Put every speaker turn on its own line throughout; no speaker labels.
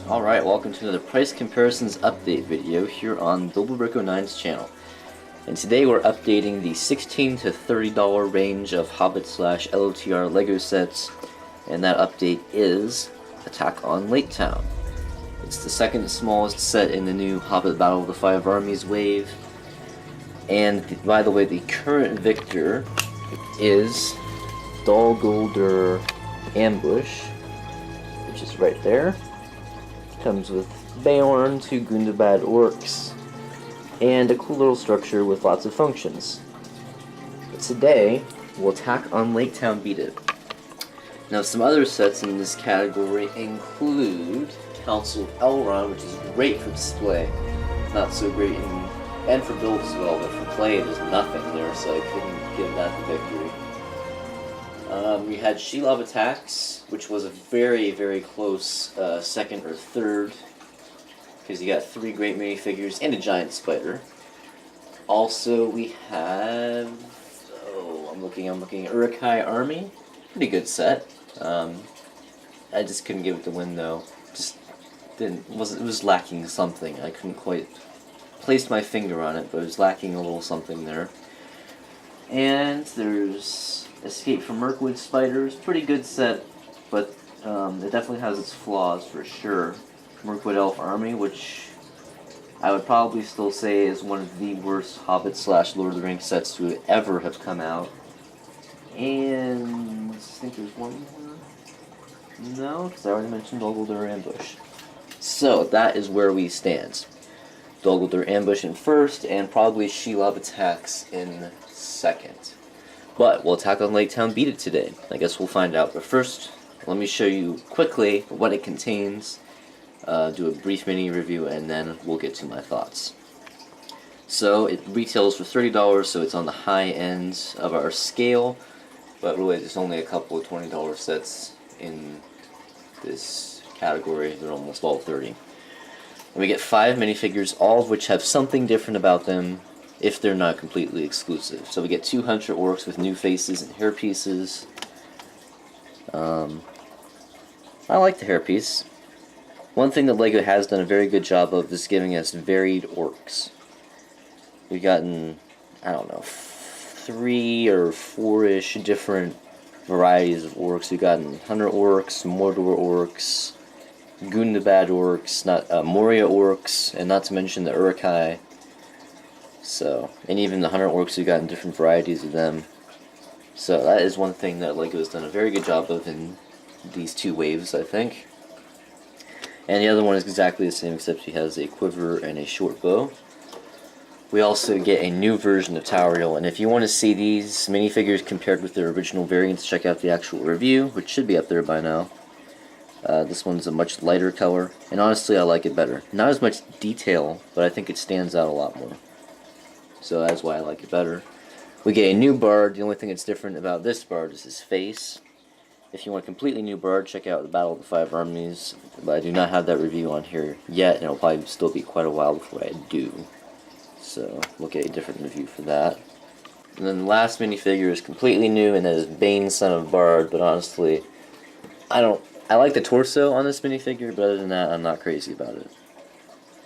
Alright, welcome to another price comparisons update video here on Brick09's channel. And today we're updating the $16 to $30 range of Hobbit / LOTR LEGO sets, and that update is Attack on Lake Town. It's the second smallest set in the new Hobbit Battle of the Five Armies wave, and by the way, the current victor is Dol Guldur Ambush, which is right there. Comes with Beorn, 2 Gundabad orcs, and a cool little structure with lots of functions. But today, we'll attack on Lake Town Beat It. Now, some other sets in this category include Council of Elrond, which is great for display, not so great and for build as well, but for play there's nothing there, so I couldn't give that the victory. We had Shelob Attacks, which was a very, very close second or third, because you got 3 great minifigures and a giant spider. Also, we have, I'm looking, Uruk-hai Army, pretty good set. I just couldn't give it the win though. It was lacking something. I couldn't quite place my finger on it, but it was lacking a little something there. And there's Escape from Mirkwood Spiders, pretty good set, but it definitely has its flaws for sure. Mirkwood Elf Army, which I would probably still say is one of the worst Hobbit / Lord of the Rings sets to ever have come out. And I think there's one more. No, because I already mentioned Dol Guldur Ambush. So that is where we stand. Dol Guldur Ambush in first, and probably Shelob Attacks in second. But we'll attack on Lake Town Beat It today. I guess we'll find out. But first, let me show you quickly what it contains, do a brief mini review, and then we'll get to my thoughts. So it retails for $30, so it's on the high end of our scale, but really there's only a couple of $20 sets in this category. They're almost all $30. And we get 5 minifigures, all of which have something different about them, if they're not completely exclusive. So we get 2 Hunter Orcs with new faces and hairpieces. I like the hairpiece. One thing that LEGO has done a very good job of is giving us varied orcs. We've gotten, I don't know, 3 or 4-ish different varieties of orcs. We've gotten Hunter Orcs, Mordor Orcs, Gundabad Orcs, Moria Orcs, and not to mention the Uruk-hai. So, and even the Hunter Orcs, we've gotten different varieties of them. So that is one thing that LEGO has done a very good job of in these 2 waves, I think. And the other one is exactly the same, except he has a quiver and a short bow. We also get a new version of Tauriel, and if you want to see these minifigures compared with their original variants, check out the actual review, which should be up there by now. This one's a much lighter color, and honestly I like it better. Not as much detail, but I think it stands out a lot more. So that's why I like it better. We get a new Bard. The only thing that's different about this Bard is his face. If you want a completely new Bard, check out the Battle of the Five Armies. But I do not have that review on here yet, and it'll probably still be quite a while before I do. So we'll get a different review for that. And then the last minifigure is completely new, and that is Bane, son of Bard. But honestly, I like the torso on this minifigure, but other than that, I'm not crazy about it.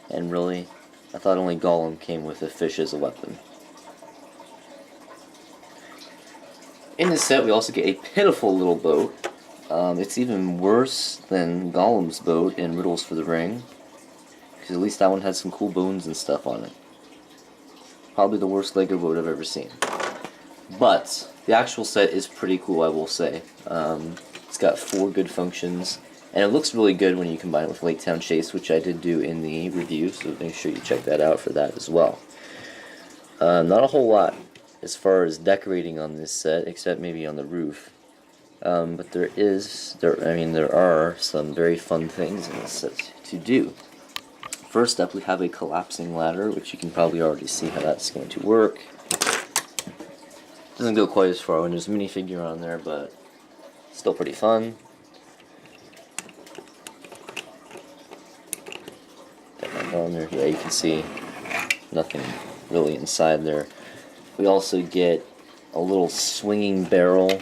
And really, I thought only Gollum came with a fish as a weapon. In this set, we also get a pitiful little boat. It's even worse than Gollum's boat in Riddles for the Ring, because at least that one had some cool bones and stuff on it. Probably the worst LEGO boat I've ever seen. But the actual set is pretty cool, I will say. It's got 4 good functions. And it looks really good when you combine it with Lake Town Chase, which I did do in the review, so make sure you check that out for that as well. Not a whole lot as far as decorating on this set, except maybe on the roof. But there are some very fun things in this set to do. First up, we have a collapsing ladder, which you can probably already see how that's going to work. Doesn't go quite as far when there's a minifigure on there, but still pretty fun. On there, yeah, you can see nothing really inside there. We also get a little swinging barrel,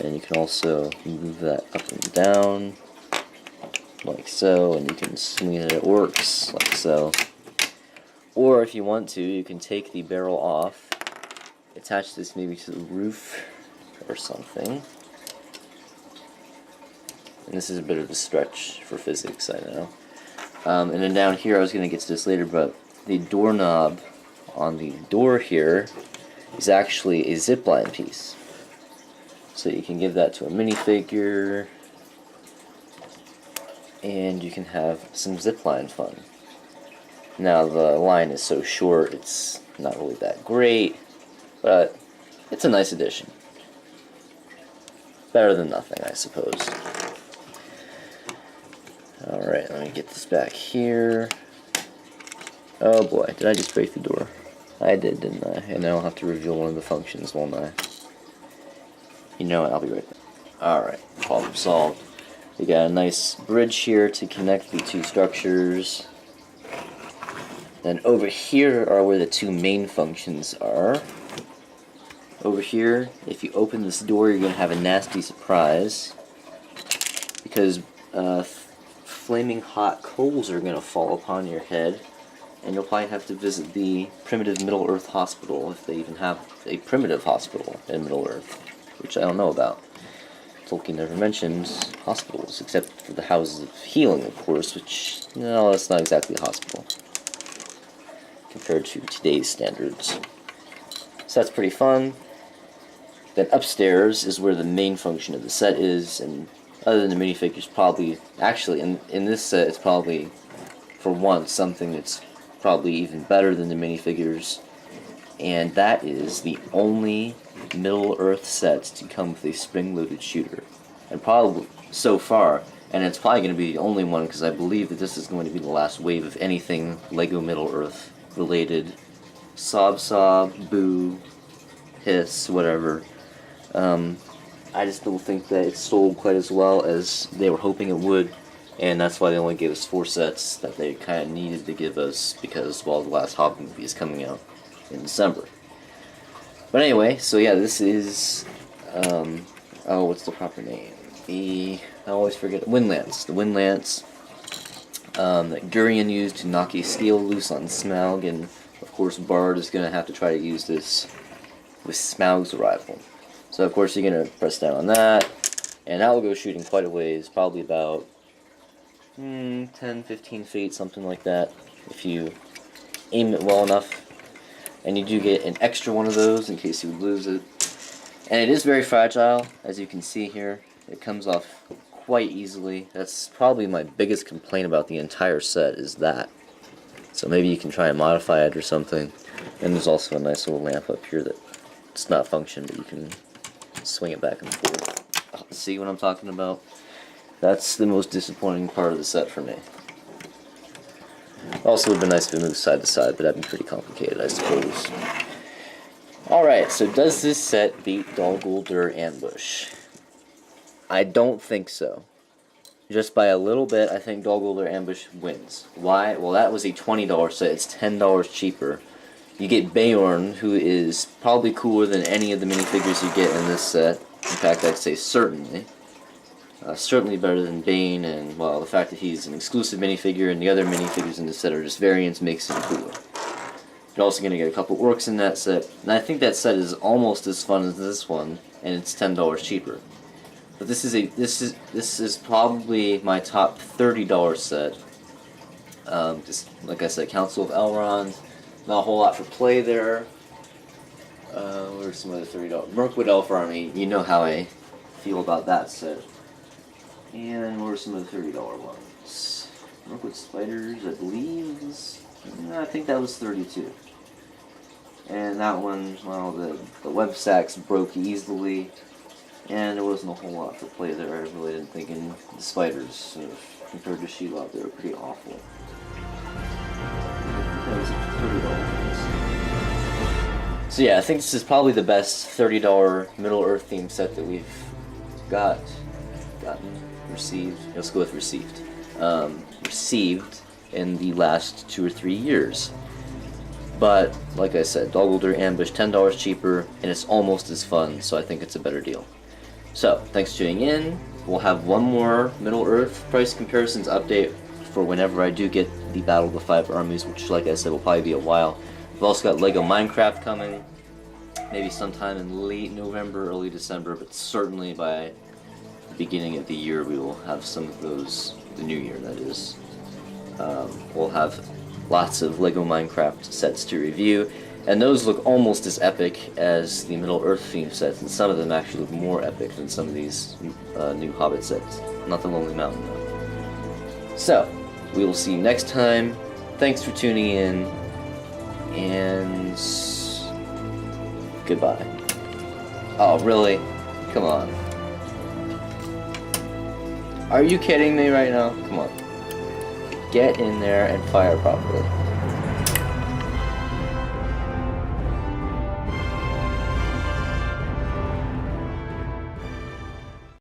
and you can also move that up and down. like so, and you can swing it at orcs, like so. Or if you want to, you can take the barrel off, attach this maybe to the roof or something. And this is a bit of a stretch for physics, I know. And then down here, I was going to get to this later, but the doorknob on the door here is actually a zipline piece. So you can give that to a minifigure, and you can have some zipline fun. Now the line is so short, it's not really that great, but it's a nice addition. Better than nothing, I suppose. Alright, let me get this back here. Oh boy, did I just break the door? I did, didn't I? And now I'll have to reveal one of the functions, won't I? You know what, I'll be right back. Alright, problem solved. We got a nice bridge here to connect the two structures. Then over here are where the two main functions are. Over here, if you open this door, you're going to have a nasty surprise. Because flaming hot coals are going to fall upon your head. And you'll probably have to visit the primitive Middle-earth hospital, if they even have a primitive hospital in Middle-earth, which I don't know about. Tolkien never mentions hospitals, except for the Houses of Healing, of course, which, no, that's not exactly a hospital compared to today's standards. So that's pretty fun. Then upstairs is where the main function of the set is, and other than the minifigures, probably, actually, in this set, it's probably, for once, something that's probably even better than the minifigures, and that is the only Middle-earth set to come with a spring-loaded shooter. And probably, so far, and it's probably going to be the only one, because I believe that this is going to be the last wave of anything LEGO Middle-earth related. Sob, boo, hiss, whatever. I just don't think that it sold quite as well as they were hoping it would, and that's why they only gave us 4 sets that they kind of needed to give us, because, well, the last Hobbit movie is coming out in December. But anyway, so yeah, this is, oh, what's the proper name? I always forget, Windlance. The Windlance that Gurion used to knock a scale loose on Smaug, and of course Bard is going to have to try to use this with Smaug's arrival. So of course you're going to press down on that, and that will go shooting quite a ways, probably about 10-15 feet, something like that, if you aim it well enough. And you do get an extra one of those in case you lose it. And it is very fragile, as you can see here. It comes off quite easily. That's probably my biggest complaint about the entire set, is that. So maybe you can try and modify it or something. And there's also a nice little lamp up here that it's not function, but you can swing it back and forth. Oh, see what I'm talking about? That's the most disappointing part of the set for me. Also, it would have been nice if it moved side to side, but that'd be pretty complicated, I suppose. Alright, so does this set beat Dol Guldur Ambush? I don't think so. Just by a little bit, I think Dol Guldur Ambush wins. Why? Well, that was a $20 set. It's $10 cheaper. You get Beorn, who is probably cooler than any of the minifigures you get in this set. In fact, I'd say certainly. Certainly better than Bane, and, well, the fact that he's an exclusive minifigure and the other minifigures in this set are just variants makes him cooler. You're also going to get a couple orcs in that set, and I think that set is almost as fun as this one, and it's $10 cheaper. But this is probably my top $30 set. Just like I said, Council of Elrond, not a whole lot for play there. Where's some other $30? Mirkwood Elf Army, you know how I feel about that set. And what are some of the $30 ones? Mirkwood Spiders, I believe, I think that was 32. And that one, well, the web sacks broke easily, and there wasn't a whole lot for play there. I really didn't think in the spiders, compared to Shelob, they were pretty awful. That was $30. So yeah, I think this is probably the best $30 Middle-earth themed set that we've received. Let's go with received. Received in the last 2 or 3 years. But, like I said, Dol Guldur Ambush, $10 cheaper, and it's almost as fun, so I think it's a better deal. So, thanks for tuning in. we'll have one more Middle-earth price comparisons update for whenever I do get the Battle of the Five Armies, which, like I said, will probably be a while. We've also got Lego Minecraft coming, maybe sometime in late November, early December, but certainly by the beginning of the year we will have some of those, the new year that is. We'll have lots of Lego Minecraft sets to review, and those look almost as epic as the Middle-earth theme sets, and some of them actually look more epic than some of these new Hobbit sets. Not the Lonely Mountain, though. So, we will see you next time. Thanks for tuning in, and goodbye. Oh, really? Come on. Are you kidding me right now? Come on. Get in there and fire properly.